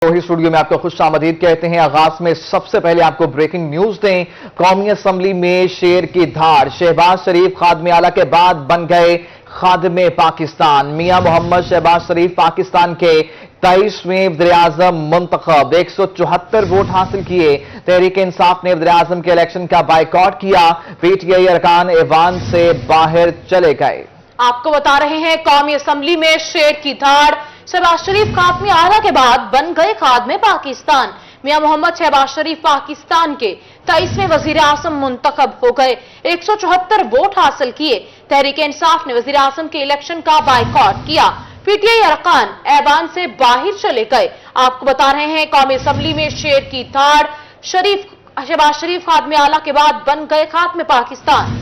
वही स्टूडियो में आपको खुश आमदीद कहते हैं। आगाज में सबसे पहले आपको ब्रेकिंग न्यूज दें। कौमी असम्बली में शेर की धाड़, शहबाज शरीफ खादमे आला के बाद बन गए खादमे पाकिस्तान। मियां मोहम्मद शहबाज शरीफ पाकिस्तान के 23वें वज़ीर-ए-आज़म मुंतखब, 174 वोट हासिल किए। तहरीक इंसाफ ने वज़ीर-ए-आज़म के इलेक्शन का बाइकॉट किया। पीटीआई अरकान ऐवान से बाहर चले गए। आपको बता रहे हैं, कौमी असम्बली में शेर की धाड़, शहबाज शरीफ खादमे आला के बाद बन गए खादमे पाकिस्तान। मियां मोहम्मद शहबाज शरीफ पाकिस्तान के 23वें वज़ीर-ए-आज़म मुंतखब हो गए, 174 वोट हासिल किए। तहरीक इंसाफ ने वज़ीर-ए-आज़म के इलेक्शन का बाइकॉट किया। पीटीआई अरकान ऐवान से बाहर चले गए। आपको बता रहे हैं, कौमी असम्बली में शेर की धाड़, शहबाज शरीफ खादमे आला के बाद बन गए खादमे पाकिस्तान।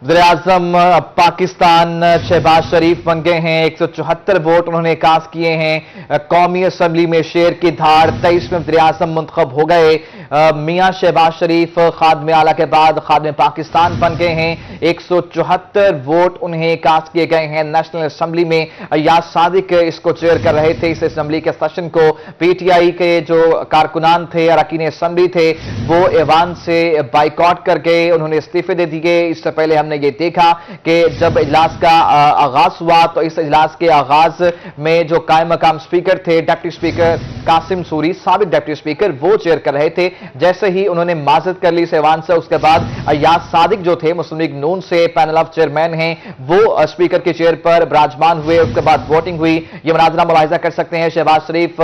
वज़ीर-ए-आज़म पाकिस्तान शहबाज शरीफ बन गए हैं। 174 वोट उन्होंने कास्ट किए हैं। कौमी असम्बली में शेर की धाड़, 23वें वज़ीर-ए-आज़म मुंतखब हो गए। मियां शहबाज शरीफ खादमे आला के बाद खादमे पाकिस्तान बन गए हैं। 174 वोट उन्हें कास्ट किए गए हैं। नेशनल असम्बली में अय्याज सादिक इसको चेयर कर रहे थे। इस असम्बली के सेशन को पीटीआई के जो कारकुनान थे, अरकान असम्बली थे, वो ऐवान से बाइकॉट कर गए, उन्होंने इस्तीफे दे दिए। इससे पहले हमने ये देखा कि जब इजलास का आगाज हुआ तो इस इजलास के आगाज में जो कायम मकाम स्पीकर थे, डिप्टी स्पीकर कासिम सूरी, साबिक डिप्टी स्पीकर, वो चेयर कर रहे थे। जैसे ही उन्होंने माजरत कर ली ऐवान से, उसके बाद अय्याज सादिक जो थे, मुस्लिम लीग नून से पैनल ऑफ चेयरमैन हैं, वो स्पीकर की चेयर पर विराजमान हुए। उसके बाद वोटिंग हुई। ये मनाजरा मुलाहिजा कर सकते हैं। शहबाज शरीफ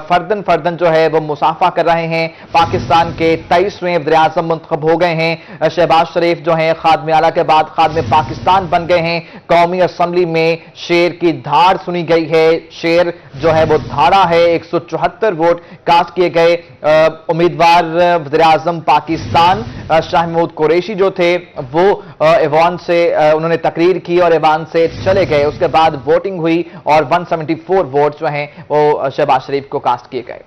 फर्दन फर्दन जो है वो मुसाफा कर रहे हैं। पाकिस्तान के 23वें वज़ीर-ए-आज़म मुंतखब हो गए हैं। शहबाज शरीफ जो है खादमे आला के बाद खादमे पाकिस्तान बन गए हैं। कौमी असम्बली में शेर की धाड़ सुनी गई है। शेर जो है वो धाड़ा है। 174 वोट कास्ट किए गए। उम्मीदवार वज़ीर-ए-आज़म पाकिस्तान शाह महमूद कुरैशी जो थे, वो ऐवान से उन्होंने तकरीर की और ऐवान से चले गए। उसके बाद वोटिंग हुई और 174 वोट जो हैं वो शहबाज शरीफ को कास्ट किए गए।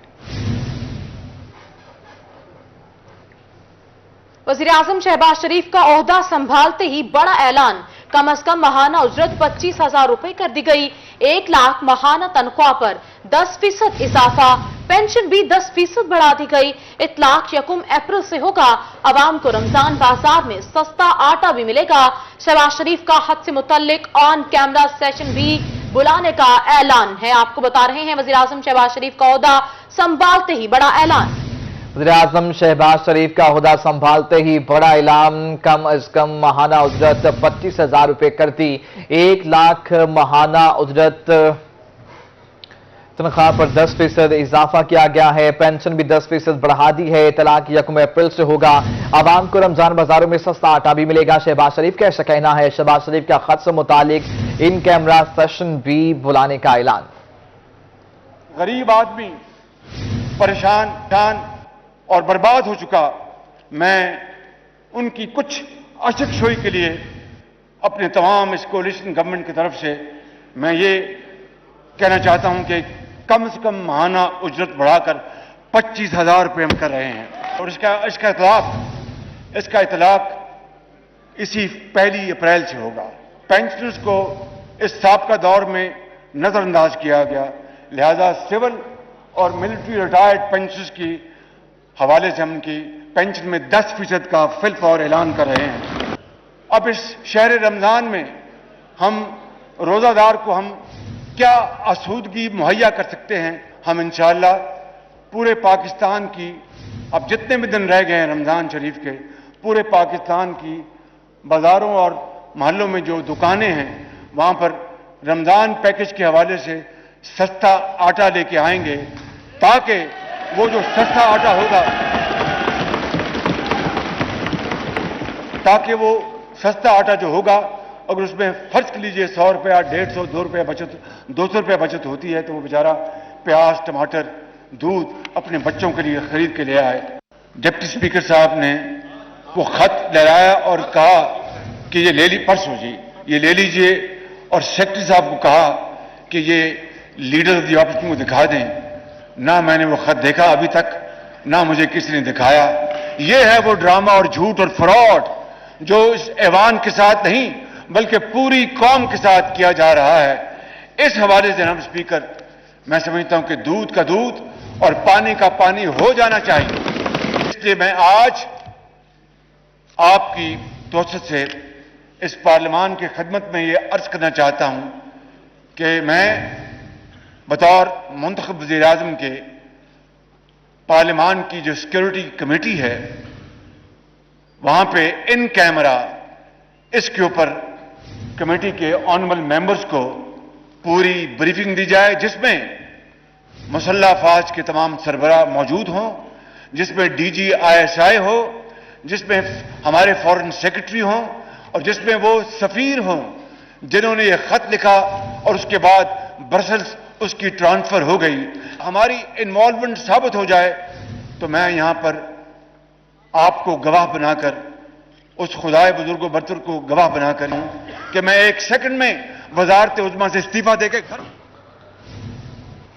वज़ीर-ए-आज़म शहबाज शरीफ का ओहदा संभालते ही बड़ा ऐलान, कम अज कम माहाना उजरत 25,000 रुपए कर दी गई। 1 लाख माहाना तनख्वाह पर 10% इजाफा, पेंशन भी 10% बढ़ा दी गई। इतलाक 1 अप्रैल से होगा। आवाम को रमजान बाजार में सस्ता आटा भी मिलेगा। शहबाज शरीफ का हज से मुतल्लिक ऑन कैमरा सेशन भी बुलाने का ऐलान है। आपको बता रहे हैं, वज़ीर-ए-आज़म शहबाज शरीफ का ओहदा संभालते ही बड़ा ऐलान। वज़ीर-ए-आज़म शहबाज शरीफ का ओहदा संभालते ही बड़ा ऐलान, कम अज कम माहाना उजरत 25,000 रुपए कर दी। 1 लाख माहाना उजरत तनख्वाह पर 10% इजाफा किया गया है। पेंशन भी 10% बढ़ा दी है। तलाक 1 अप्रैल से होगा। आवाम को रमजान बाजारों में सस्ता आटा भी मिलेगा। शहबाज शरीफ का ऐसा कहना है। शहबाज शरीफ का खत से मुतालिक इन कैमरा सेशन भी बुलाने का ऐलान। गरीब आदमी परेशान और बर्बाद हो चुका, मैं उनकी कुछ अशकशोई के लिए अपने तमाम इस कोलिशन गवर्नमेंट की तरफ से मैं ये कहना चाहता हूं कि कम से कम माहाना उजरत बढ़ाकर 25,000 रुपये हम कर रहे हैं। और इसका इतलाक इसी 1 अप्रैल से होगा। पेंशनर्स को इस साबका दौर में नजरअंदाज किया गया, लिहाजा सिविल और मिलिट्री रिटायर्ड पेंशनर्स की हवाले से हम उनकी पेंशन में 10% का फिल फौर ऐलान कर रहे हैं। अब इस शहर रमजान में हम रोजादार को हम क्या आसूदगी मुहैया कर सकते हैं। हम इंशाअल्लाह पूरे पाकिस्तान की, अब जितने भी दिन रह गए हैं रमजान शरीफ के, पूरे पाकिस्तान की बाजारों और महल्लों में जो दुकानें हैं, वहां पर रमजान पैकेज के हवाले से सस्ता आटा लेके आएंगे, ताकि वो जो सस्ता आटा होगा, ताकि वो सस्ता आटा जो होगा, अगर उसमें फर्ज कर लीजिए 100 रुपया, 150, 2 रुपया बचत, 200 रुपया बचत होती है, तो वो बेचारा प्याज, टमाटर, दूध अपने बच्चों के लिए खरीद के ले आए। डिप्टी स्पीकर साहब ने वो खत लहराया और कहा कि ये ले ली, परसों जी ये ले लीजिए, और सेक्रेटरी साहब को कहा कि ये लीडर ऑफ द ऑपोजिशन को दिखा दें। ना मैंने वो खत देखा अभी तक, ना मुझे किसी ने दिखाया। ये है वो ड्रामा और झूठ और फ्रॉड जो इस ऐवान के साथ नहीं बल्कि पूरी कौम के साथ किया जा रहा है। इस हवाले से जनाब स्पीकर, मैं समझता हूं कि दूध का दूध और पानी का पानी हो जाना चाहिए। इसलिए मैं आज आपकी तोसत से इस पार्लियामान की खिदमत में ये अर्ज करना चाहता हूं कि मैं बतौर मुंतखब वज़ीर-ए-आज़म के पार्लियामान की जो सिक्योरिटी कमेटी है, वहां पे इन कैमरा इसके ऊपर कमेटी के ऑनरेबल मेंबर्स को पूरी ब्रीफिंग दी जाए, जिसमें मुसल्लह अफवाज के तमाम सरबराह मौजूद हों, जिसमें DG ISI हो, जिसमें हमारे फॉरेन सेक्रेटरी हों और जिसमें वो सफीर हों जिन्होंने ये खत लिखा और उसके बाद ब्रसल्स उसकी ट्रांसफर हो गई। हमारी इन्वॉल्वमेंट साबित हो जाए तो मैं यहां पर आपको गवाह बनाकर, उस खुदाए बुजुर्ग बरतर को गवाह बनाकर हूं कि मैं 1 सेकंड में वजारत उज़्मा से इस्तीफा देकर घर।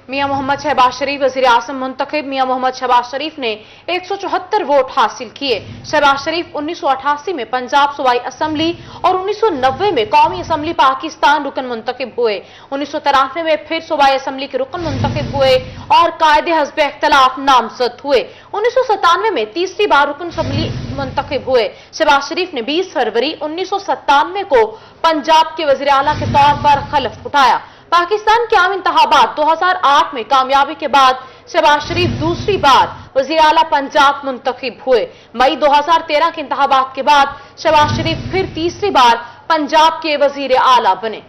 मियां मोहम्मद शहबाज शरीफ वज़ीर आज़म मुंतखब। मियां मोहम्मद शहबाज शरीफ ने 174 वोट हासिल किए। शहबाज शरीफ 1988 में पंजाब सूबाई असम्बली और 1990 में कौमी असम्बली पाकिस्तान रुकन मुंतखब हुए। 1993 में फिर सूबाई असम्बली के रुकन मुंतखब हुए और कायदे हस्ब इख्तिलाफ नामजद हुए। 1997 में तीसरी बार रुकन असम्बली मुंतखब हुए। शहबाज शरीफ ने 20 फरवरी 1997 को पंजाब के वज़ीर आला के तौर पर खलफ उठाया। पाकिस्तान के आम इंतखाबात 2008 में कामयाबी के बाद शहबाज शरीफ दूसरी बार वज़ीर आला पंजाब मुंतखब हुए। मई 2013 के इंतखाबात के बाद शहबाज शरीफ फिर तीसरी बार पंजाब के वज़ीर आला बने।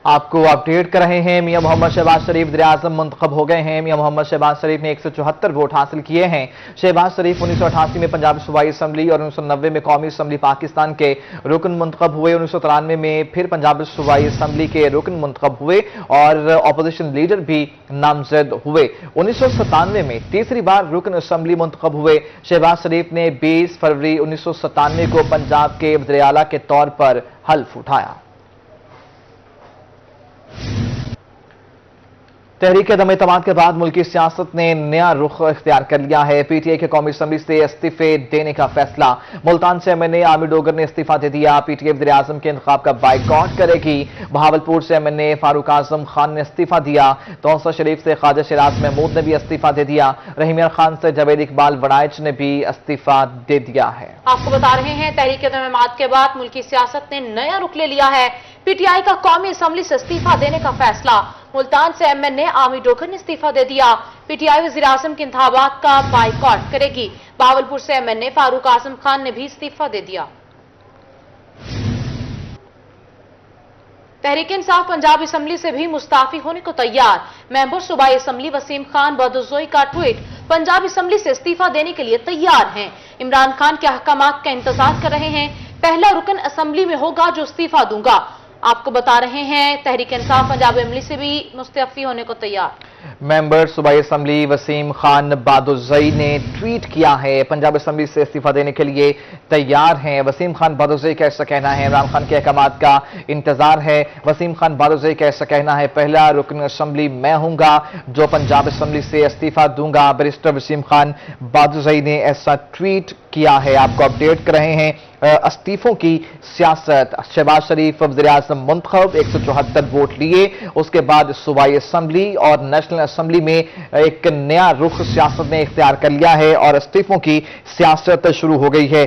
आपको अपडेट कर रहे हैं, मियां मोहम्मद शहबाज शरीफ वज़ीर-ए-आज़म मुंतखब हो गए हैं। मियां मोहम्मद शहबाज शरीफ ने 174 वोट हासिल किए हैं। शहबाज शरीफ 1988 में पंजाब सूबाई असम्बली और 1990 में कौमी असम्बली पाकिस्तान के रुकन मुंतखब हुए। 1993 में फिर पंजाब सूबाई असम्बली के रुकन मुंतखब हुए और अपोजिशन लीडर भी नामजद हुए। 1997 में तीसरी बार रुकन असम्बली मुंतखब हुए। शहबाज शरीफ ने 20 फरवरी 1997 को पंजाब के वज़ीर आला के तौर पर हल्फ उठाया। तहरीक दम एतमाद के बाद मुल्की सियासत ने नया रुख इख्तियार कर लिया है। PTI के कौमी असम्बली से इस्तीफे देने का फैसला। मुल्तान से MNA आमिर डोगर ने इस्तीफा दे दिया। PTI वज़ीर आज़म के इंतखाब का बाइकआउट करेगी। बहावलपुर से MNA फारूक आजम खान ने इस्तीफा दिया। तौसा शरीफ से ख्वाजा शिराज महमूद ने भी इस्तीफा दे दिया। रहीम यार खान से जावेद इकबाल वड़ाइच ने भी इस्तीफा दे दिया है। आपको बता रहे हैं, तहरीक दम एतमाद के बाद मुल्की सियासत ने नया रुख ले लिया है। PTI का कौमी असम्बली से इस्तीफा देने का फैसला। मुल्तान से MNA आमिर डोगर ने इस्तीफा दे दिया। PTI वज़ीर आज़म के इंतखाबात का बाइकआउट करेगी। बहावलपुर से MNA फारूक आजम खान ने भी इस्तीफा दे दिया। तहरीक इंसाफ पंजाब असम्बली से भी मुस्ताफी होने को तैयार। मेंबर सूबाई असम्बली वसीम खान बदोजोई का ट्वीट, पंजाब असम्बली से इस्तीफा देने के लिए तैयार हैं। इमरान खान के अहकामात का इंतजार कर रहे हैं। पहला रुकन असम्बली में होगा जो इस्तीफा दूंगा। आपको बता रहे हैं, तहरीक इंसाफ पंजाब असम्बली से भी मुस्तफी होने को तैयार। मेंबर सूबाई असम्बली वसीम खान बादोजई ने ट्वीट किया है, पंजाब असम्बली से इस्तीफा देने के लिए तैयार हैं। वसीम खान बादोजई का ऐसा कहना है। इमरान खान के अहकामात का इंतजार है। वसीम खान बादोजई का ऐसा कहना है, पहला रुकन असम्बली मैं हूंगा जो पंजाब असम्बली से इस्तीफा दूंगा। बैरिस्टर वसीम खान बादोजई ने ऐसा ट्वीट किया है। आपको अपडेट कर रहे हैं इस्तीफों की सियासत। शहबाज शरीफ वज़ीर-ए-आज़म मुंतखब, 174 वोट लिए। उसके बाद सूबाई असम्बली और नेशनल असम्बली में एक नया रुख सियासत ने इख्तियार कर लिया है और इस्तीफों की सियासत शुरू हो गई है।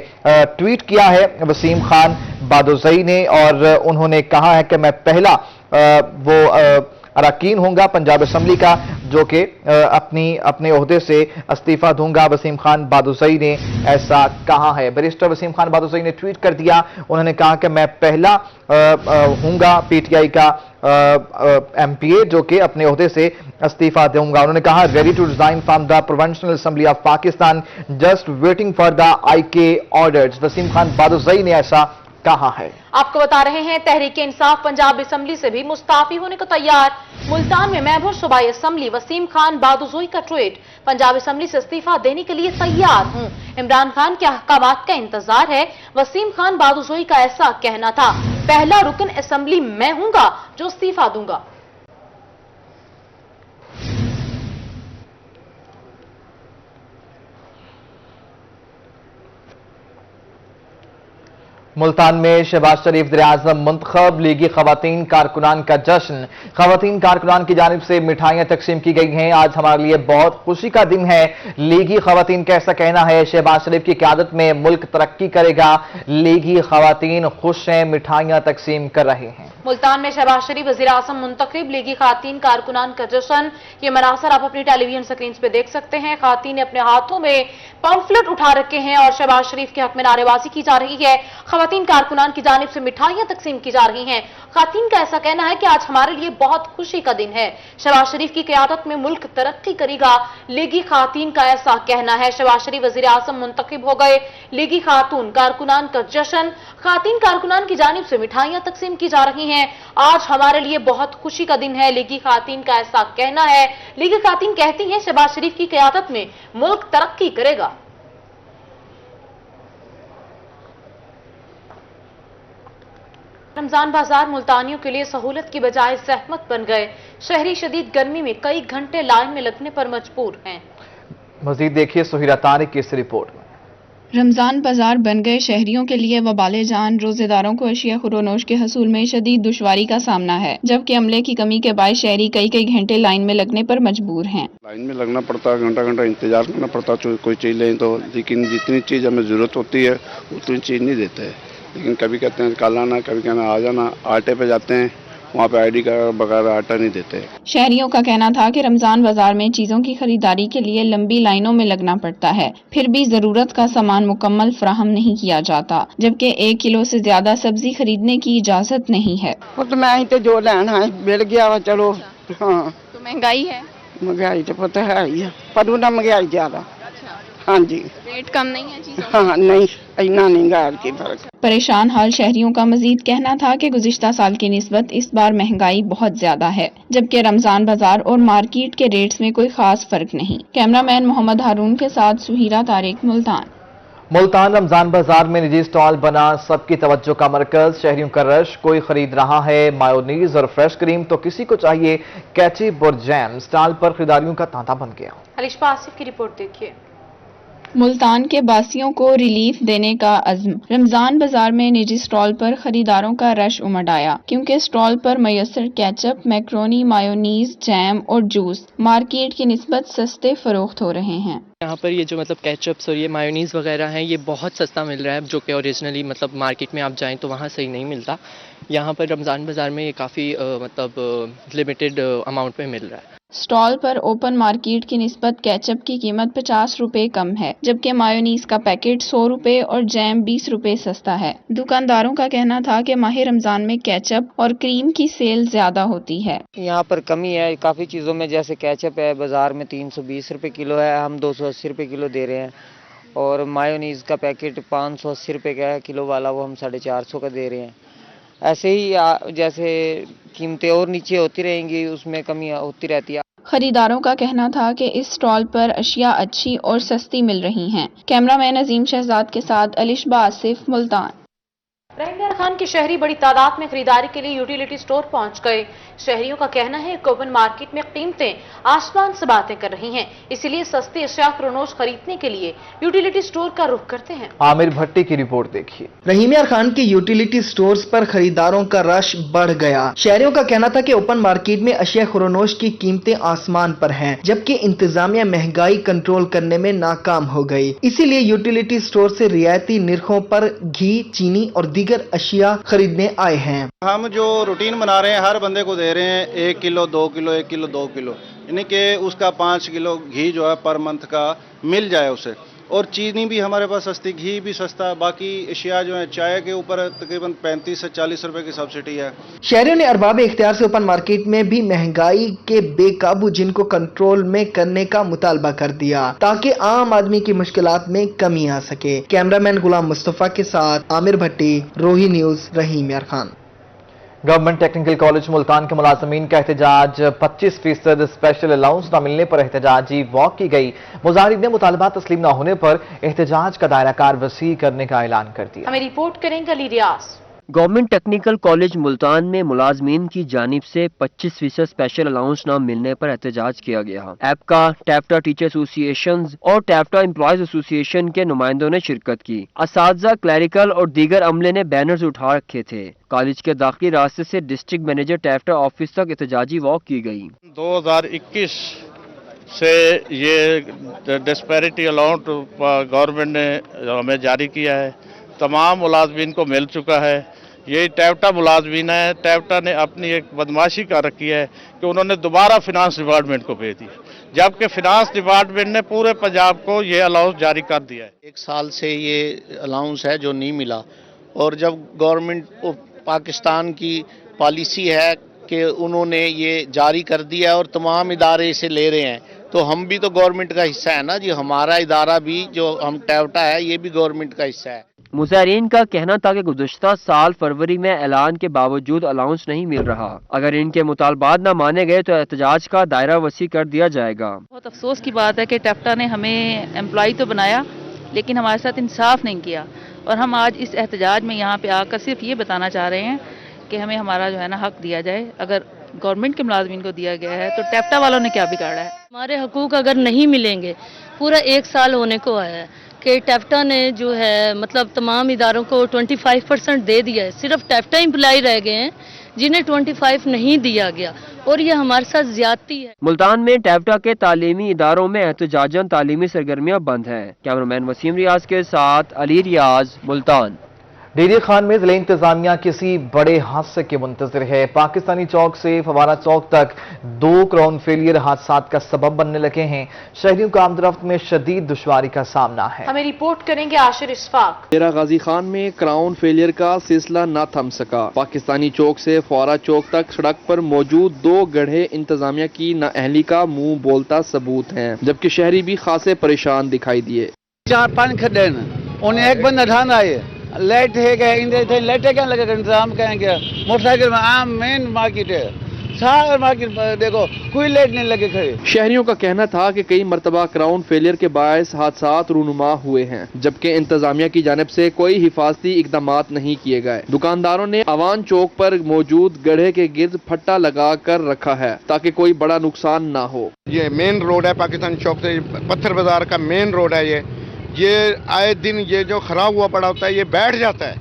ट्वीट किया है वसीम खान बादोजई ने और उन्होंने कहा है कि मैं पहला अरकान होऊंगा पंजाब असम्बली का जो कि अपने ओहदे से इस्तीफा दूंगा। वसीम खान बादोजई ने ऐसा कहा है। बैरिस्टर वसीम खान बादोजई ने ट्वीट कर दिया। उन्होंने कहा कि मैं पहला हूंगा PTI का MPA जो कि अपने ओहदे से इस्तीफा दूंगा। उन्होंने कहा, ready to resign from the provincial assembly of Pakistan, just waiting for the IK orders. Waseem Khan Badozai ने ऐसा कहा है। आपको बता रहे हैं, तहरीक इंसाफ पंजाब असम्बली से भी मुस्ताफी होने को तैयार। मुल्तान में मेंबर सूबाई असम्बली वसीम खान बादोजई का ट्वीट, पंजाब असम्बली से इस्तीफा देने के लिए तैयार हूं। इमरान खान के अहकामात का इंतजार है। वसीम खान बादोजई का ऐसा कहना था, पहला रुकन असम्बली मैं हूंगा जो इस्तीफा दूंगा। मुल्तान में शहबाज शरीफ वज़ीर-ए-आज़म मुंतखब, लीगी खवातीन कारकुनान का जश्न। खवातीन कारकुनान की जानिब से मिठाइयां तकसीम की गई हैं। आज हमारे लिए बहुत खुशी का दिन है। लीगी खवातीन का ऐसा कहना है। शहबाज शरीफ की क़यादत में मुल्क तरक्की करेगा। लीगी खवातीन खुश हैं, मिठाइयां तकसीम कर रहे हैं। मुल्तान में शहबाज शरीफ वज़ीर-ए-आज़म मुंतखब, लीगी खातीन कारकुनान का जश्न। ये मनासर आप अपनी टेलीविजन स्क्रीन पे देख सकते हैं। खातीन ने अपने हाथों में पंफलेट उठा रखे हैं और शहबाज शरीफ के हक में नारेबाजी की जा रही है। खवातीन कारकुनान की जानिब से मिठाइयां तकसीम की जा रही हैं। खातीन का ऐसा कहना है कि आज हमारे लिए बहुत खुशी का दिन है। शहबाज शरीफ की क़यादत में मुल्क तरक्की करेगा। लीगी खातीन का ऐसा कहना है। शहबाज शरीफ वज़ीर-ए-आज़म मुंतखब हो गए। लीगी खातून कारकुनान का जश्न। खातीन कारकुनान की जानिब से मिठाइयां तकसीम की जा रही हैं। आज हमारे लिए बहुत खुशी का दिन है। लीगी खातीन का ऐसा कहना है। लीगी खातीन कहती हैं शहबाज शरीफ की क़यादत में मुल्क तरक्की करेगा। रमजान बाजार मुल्तानियों के लिए सहूलत की बजाय ज़हमत बन गए। शहरी शदीद गर्मी में कई घंटे लाइन में लगने पर मजबूर हैं। मजीद देखिए सुहीरा तारिक की इस रिपोर्ट में। रमजान बाजार बन गए शहरियों के लिए वबाले जान। रोजेदारों को अशिया खुरोनोश के हसूल में शदीद दुश्वारी का सामना है, जबकि अमले की कमी के बायस शहरी कई कई घंटे लाइन में लगने पर मजबूर हैं। लाइन में लगना पड़ता है, घंटा घंटा इंतजार करना पड़ता है कोई चीज़ लें तो, लेकिन जितनी चीज़ हमें ज़रूरत होती है उतनी चीज़ नहीं देते हैं। लेकिन कभी कहते हैं कल आना, कभी कहना आ जाना। आटे पे जाते हैं, वहाँ पे आईडी का बगैर आटा नहीं देते। शहरियों का कहना था कि रमजान बाजार में चीजों की खरीदारी के लिए लंबी लाइनों में लगना पड़ता है, फिर भी जरूरत का सामान मुकम्मल फराहम नहीं किया जाता, जबकि 1 किलो से ज्यादा सब्जी खरीदने की इजाजत नहीं है। तो मैं तो जो लेना है मिल गया वा, चलो। हाँ तो महंगाई है, महंगाई तो पता है ही है, पर उन्हें महंगाई ज्यादा। हाँ जी, रेट कम नहीं है चीजों? हाँ नहीं, इतना नहीं गार की फर्क। परेशान हाल शहरियों का मजीद कहना था कि गुज़िश्ता साल की निस्बत इस बार महंगाई बहुत ज्यादा है, जबकि रमजान बाजार और मार्केट के रेट्स में कोई खास फर्क नहीं। कैमरामैन मोहम्मद हारून के साथ सुहीरा तारिक, मुल्तान। मुल्तान रमजान बाजार में निजी स्टॉल बना सबकी तवज्जो का मरकज। शहरियों का रश, कोई खरीद रहा है मायोनीज और फ्रेश क्रीम तो किसी को चाहिए केचप और जैम। स्टॉल पर खरीदारियों का तांता बन गया। अलिशा आसिफ की रिपोर्ट देखिए। मुल्तान के बासियों को रिलीफ देने का अज़्म। रमजान बाजार में निजी स्टॉल पर खरीदारों का रश उमड़ आया, क्योंकि स्टॉल पर मयसर केचप, मैक्रोनी, मायोनीज, जैम और जूस मार्केट की निस्बत सस्ते फरोख्त हो रहे हैं। यहाँ पर ये जो केचप्स और ये मायोनीज़ वगैरह हैं, ये बहुत सस्ता मिल रहा है, जो कि ओरिजिनली मार्केट में आप जाएं तो वहाँ सही नहीं मिलता। यहाँ पर रमज़ान बाज़ार में ये काफ़ी लिमिटेड अमाउंट में मिल रहा है। स्टॉल पर ओपन मार्केट की निस्बत केचप की कीमत 50 रुपए कम है, जबकि मायोनीज का पैकेट 100 रुपए और जैम 20 रुपए सस्ता है। दुकानदारों का कहना था कि माह रमजान में केचप और क्रीम की सेल ज्यादा होती है। यहाँ पर कमी है काफ़ी चीज़ों में, जैसे केचप है बाज़ार में 320 रुपए किलो है, हम 280 रुपए किलो दे रहे हैं। और मायोनीज़ का पैकेट 580 रुपए का है किलो वाला, वो हम 450 का दे रहे हैं। ऐसे ही जैसे कीमतें और नीचे होती रहेंगी, उसमें कमी होती रहती है। खरीदारों का कहना था कि इस स्टॉल पर अशिया अच्छी और सस्ती मिल रही हैं। कैमरामैन अजीम शहजाद के साथ अलिशा आसिफ, मुल्तान। रहीम खान के शहरी बड़ी तादाद में खरीदारी के लिए यूटिलिटी स्टोर पहुंच गए। शहरियों का कहना है कि ओपन मार्केट में कीमतें आसमान से बातें कर रही हैं, इसलिए सस्ते अशिया खुरोनोश खरीदने के लिए यूटिलिटी स्टोर का रुख करते हैं। आमिर भट्टी की रिपोर्ट देखिए। रहीम खान के यूटिलिटी स्टोर्स पर खरीदारों का रश बढ़ गया। शहरियों का कहना था कि ओपन मार्केट में अशिया खुरोनोश की कीमतें आसमान पर हैं, जबकि इंतजामिया महंगाई कंट्रोल करने में नाकाम हो गई। इसीलिए यूटिलिटी स्टोर से रियायती निर्खों पर घी, चीनी और दीगर अशिया खरीदने आए हैं। हम जो रूटीन बना रहे हैं, हर बंदे को दे रहे हैं 1 किलो 2 किलो 1 किलो 2 किलो, यानी कि उसका 5 किलो घी जो है पर मंथ का मिल जाए उसे। और चीनी भी हमारे पास सस्ती, घी भी सस्ता, बाकी अशिया जो है चाय के ऊपर तकरीबन 35 से 40 रुपए की सब्सिडी है। शहरियों ने अरबाब इख्तियार से ओपन मार्केट में भी महंगाई के बेकाबू जिनको कंट्रोल में करने का मुतालबा कर दिया, ताकि आम आदमी की मुश्किलात में कमी आ सके। कैमरामैन गुलाम मुस्तफा के साथ Aamir Bhatti, Rohi news, Rahim Khan. Government technical college Multan के मुलाजमीन का एहतजाज। 25% स्पेशल अलाउंस न मिलने पर एहतजाजी वॉक की गई। मुजाहिरीन ने मुतालबा तस्लीम न होने पर एहतजाज का दायरा कार वसी करने का ऐलान कर दिया। हमें रिपोर्ट करेंगे अली रियाज। गवर्नमेंट टेक्निकल कॉलेज मुल्तान में मुलाजमीन की जानिब से 25% स्पेशल अलाउंस न मिलने पर एहतजाज किया गया। एपका, टैफ्टा टीचर एसोसिएशन और टैफ्टा एम्प्लॉयज एसोसिएशन के नुमाइंदों ने शिरकत की। असातिज़ा, क्लैरिकल और दीगर अमले ने बैनर्स उठा रखे थे। कॉलेज के दाखिली रास्ते से डिस्ट्रिक्ट मैनेजर टैफ्टा ऑफिस तक एहतजाजी वॉक की गई। 2021 से ये डिस्पैरिटी अलाउंट गवर्नमेंट ने हमें जारी किया है, तमाम मुलाजमीन को मिल चुका है। ये टैफ्टा मुलाजमीन है, टैफ्टा ने अपनी एक बदमाशी कर रखी है कि उन्होंने दोबारा फिनांस डिपार्टमेंट को भेज दिया, जबकि फिनांस डिपार्टमेंट ने पूरे पंजाब को ये अलाउंस जारी कर दिया है। 1 साल से ये अलाउंस है जो नहीं मिला, और जब गवर्नमेंट पाकिस्तान की पॉलिसी है कि उन्होंने ये जारी कर दिया और तमाम इदारे इसे ले रहे हैं, तो हम भी तो गवर्नमेंट का हिस्सा है ना जी। हमारा इदारा भी जो हम टैफ्टा है ये भी गवर्नमेंट का हिस्सा है। मुजाहिरीन का कहना था कि गुज़श्ता साल फरवरी में ऐलान के बावजूद अलाउंस नहीं मिल रहा। अगर इनके मुतालबात न माने गए तो एहतजाज का दायरा वसी कर दिया जाएगा। बहुत अफसोस की बात है कि टैफ्टा ने हमें एम्प्लॉय तो बनाया लेकिन हमारे साथ इंसाफ नहीं किया, और हम आज इस एहतजाज में यहाँ पे आकर सिर्फ ये बताना चाह रहे हैं कि हमें हमारा जो है ना हक दिया जाए। अगर गवर्नमेंट के मुलाजमीन को दिया गया है तो टैफ्टा वालों ने क्या बिगाड़ा है? हमारे हकूक अगर नहीं मिलेंगे, पूरा 1 साल होने को आया है कि टैफ्टा ने जो है मतलब तमाम इदारों को 25% दे दिया है, सिर्फ टैफ्टा एम्प्लॉय रह गए हैं जिन्हें 25 नहीं दिया गया, और ये हमारे साथ ज्यादती है। मुल्तान में टैफ्टा के तालीमी इदारों में एहतजाजन तालीमी सरगर्मियां बंद हैं। कैमरामैन वसीम रियाज के साथ अली रियाज, मुल्तान। डीडी खान में जिले इंतजामिया किसी बड़े हादसे के मुंतजर है। पाकिस्तानी चौक से फवारा चौक तक 2 क्राउन फेलियर हादसात का सबब बनने लगे हैं। शहरियों को आमदरफ्त में शदीद दुश्वारी का सामना है। हमें रिपोर्ट करेंगे आशिर इशफाक। डेरा गाजी खान में क्राउन फेलियर का सिलसिला न थम सका। पाकिस्तानी चौक से फवारा चौक तक सड़क पर मौजूद 2 गड्ढे इंतजामिया की नाअहली का मुंह बोलता सबूत हैं, जबकि शहरी भी खासे परेशान दिखाई दिए। 4-5 खड्डे उन्हें एक बंदा ढाना है, लाइट है क्या लाइटें क्या लगा इंतजाम करेंगे। मोटरसाइकिल में आम मेन मार्केट है, सारा मार्केट देखो कोई लाइट नहीं लगे खड़े। शहरियों का कहना था कि कई मरतबा क्राउन फेलियर के बायस हादसात रूनुमा हुए हैं, जबकि इंतजामिया की जानिब से कोई हिफाजती इकदामात नहीं किए गए। दुकानदारों ने अवान चौक पर मौजूद गड्ढे के गिर्द फट्टा लगा कर रखा है ताकि कोई बड़ा नुकसान ना हो। ये मेन रोड है, पाकिस्तान चौक से पत्थर बाजार का मेन रोड है। ये आए दिन ये जो खराब हुआ पड़ा होता है ये बैठ जाता है,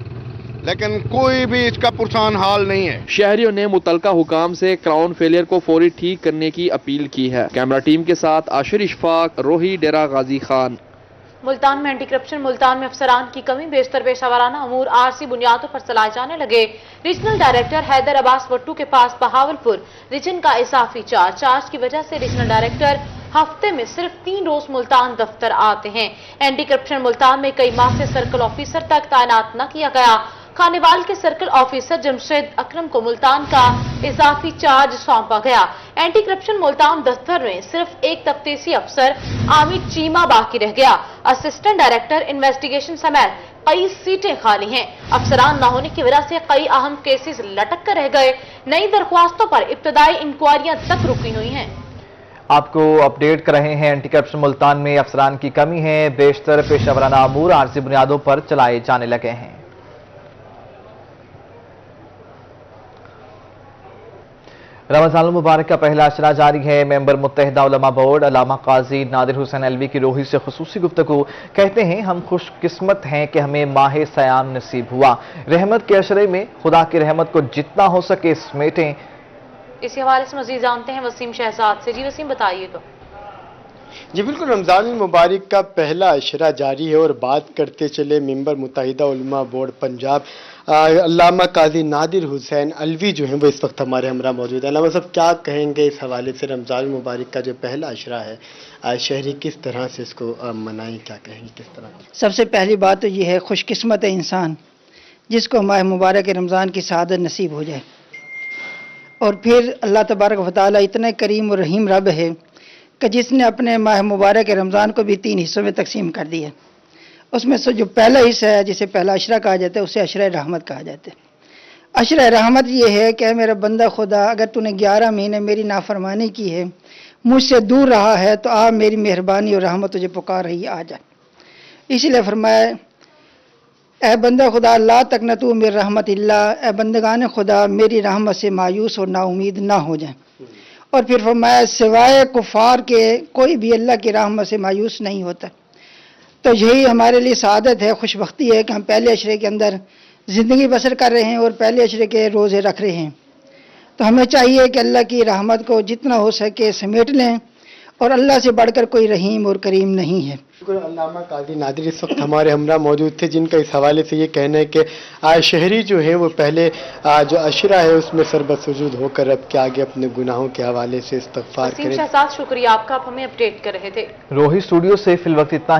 लेकिन कोई भी इसका पुरसान हाल नहीं है। शहरियों ने मुतलका हुकाम से क्राउन फेलियर को फौरी ठीक करने की अपील की है। कैमरा टीम के साथ आशिर इशफाक, रोही, डेरा गाजी खान। मुल्तान में एंटी करप्शन मुल्तान में अफसरान की कमी, बेशतर पेशावराना अमूर आरसी बुनियादों पर चलाए जाने लगे। रीजनल डायरेक्टर हैदर अब्बास वट्टू के पास बहावलपुर रीजन का इजाफी चार्ज की वजह से रीजनल डायरेक्टर हफ्ते में सिर्फ 3 रोज मुल्तान दफ्तर आते हैं। एंटी करप्शन मुल्तान में कई माह से सर्कल ऑफिसर तक तैनात न किया गया। खानेवाल के सर्कल ऑफिसर जमशेद अकरम को मुल्तान का इजाफी चार्ज सौंपा गया। एंटी करप्शन मुल्तान दफ्तर में सिर्फ एक तफ्तीशी अफसर आमिर चीमा बाकी रह गया। असिस्टेंट डायरेक्टर इन्वेस्टिगेशन समेत कई सीटें खाली हैं। अफसरान न होने की वजह से कई अहम केसेस लटक कर रह गए। नई दरख्वास्तों पर इब्तदाई इंक्वायरियां तक रुकी हुई हैं। आपको अपडेट कर रहे हैं, एंटी करप्शन मुल्तान में अफसरान की कमी है, बेशतर पेशावराना अमूर आरजी बुनियादों पर चलाए जाने लगे हैं। रमजान मुबारक का पहला अशरा जारी है। मेंबर मुत्तहिदा उलमा बोर्ड अल्लामा काजी नादिर हुसैन अलवी की रोही से खुसूसी गुफ्तगू। कहते हैं हम खुशकिस्मत हैं कि हमें माह सयाम नसीब हुआ। रहमत के अशरे में खुदा की रहमत को जितना हो सके समेटें। इसी हवाले से मजीद जानते हैं वसीम शहजाद से। जी वसीम बताइए। तो जी बिल्कुल, रमज़ान मुबारक का पहला अशरा जारी है और बात करते चले मेंबर मुत्तहिदा उलमा बोर्ड पंजाब अल्लामा काजी नादिर हुसैन अलवी जो हैं वो इस वक्त हमारे हमरा मौजूद हैं। अल्लामा साहब क्या कहेंगे इस हवाले से, रमज़ान मुबारक का जो पहला अशरा है शहरी किस तरह से इसको मनाएं, क्या कहेंगे किस तरह? सबसे पहली बात तो ये है खुशकिस्मत है इंसान जिसको माह मुबारक रमज़ान की सआदत नसीब हो जाए। और फिर अल्लाह तबारक व तआला इतने करीम और रहीम रब है कि जिसने अपने माह मुबारक रमज़ान को भी 3 हिस्सों में तकसीम कर दिया। उसमें से जो पहला हिस्सा है जिसे पहला अशरा कहा जाता है उसे अशरा रहमत कहा जाता है। अशरा रहमत ये है कि मेरा बंदा खुदा, अगर तूने 11 महीने मेरी नाफरमानी की है, मुझसे दूर रहा है, तो आप मेरी मेहरबानी और रहमत तुझे पुकार रही, आ जा। इसीलिए फरमाया ए बंदा खुदा ला तकनतू मिर रहमतिल्लाह, ए बंदगान खुदा मेरी रहमत से मायूस और नाउमीद ना हो जाए। और फिर फरमाया सिवाय कुफार के कोई भी अल्लाह की रहमत से मायूस नहीं होता। तो यही हमारे लिए सआदत है, खुशबख्ती है कि हम पहले अशरे के अंदर ज़िंदगी बसर कर रहे हैं और पहले अशरे के रोज़े रख रहे हैं। तो हमें चाहिए कि अल्लाह की रहमत को जितना हो सके समेट लें, और अल्लाह से बढ़कर कोई रहीम और करीम नहीं है। अल्लामा काजी नादिर इस वक्त हमारे हमरा मौजूद थे, जिनका इस हवाले से ये कहना है कि आज शहरी जो है वो पहले जो अशरा है उसमें सरबसुजूद होकर रब के आगे अपने गुनाहों के हवाले से इस्तग़फ़ार करें। शहजाद शुक्रिया आपका, आप हमें अपडेट कर रहे थे। रोही स्टूडियो से फिल वक्त इतना ही।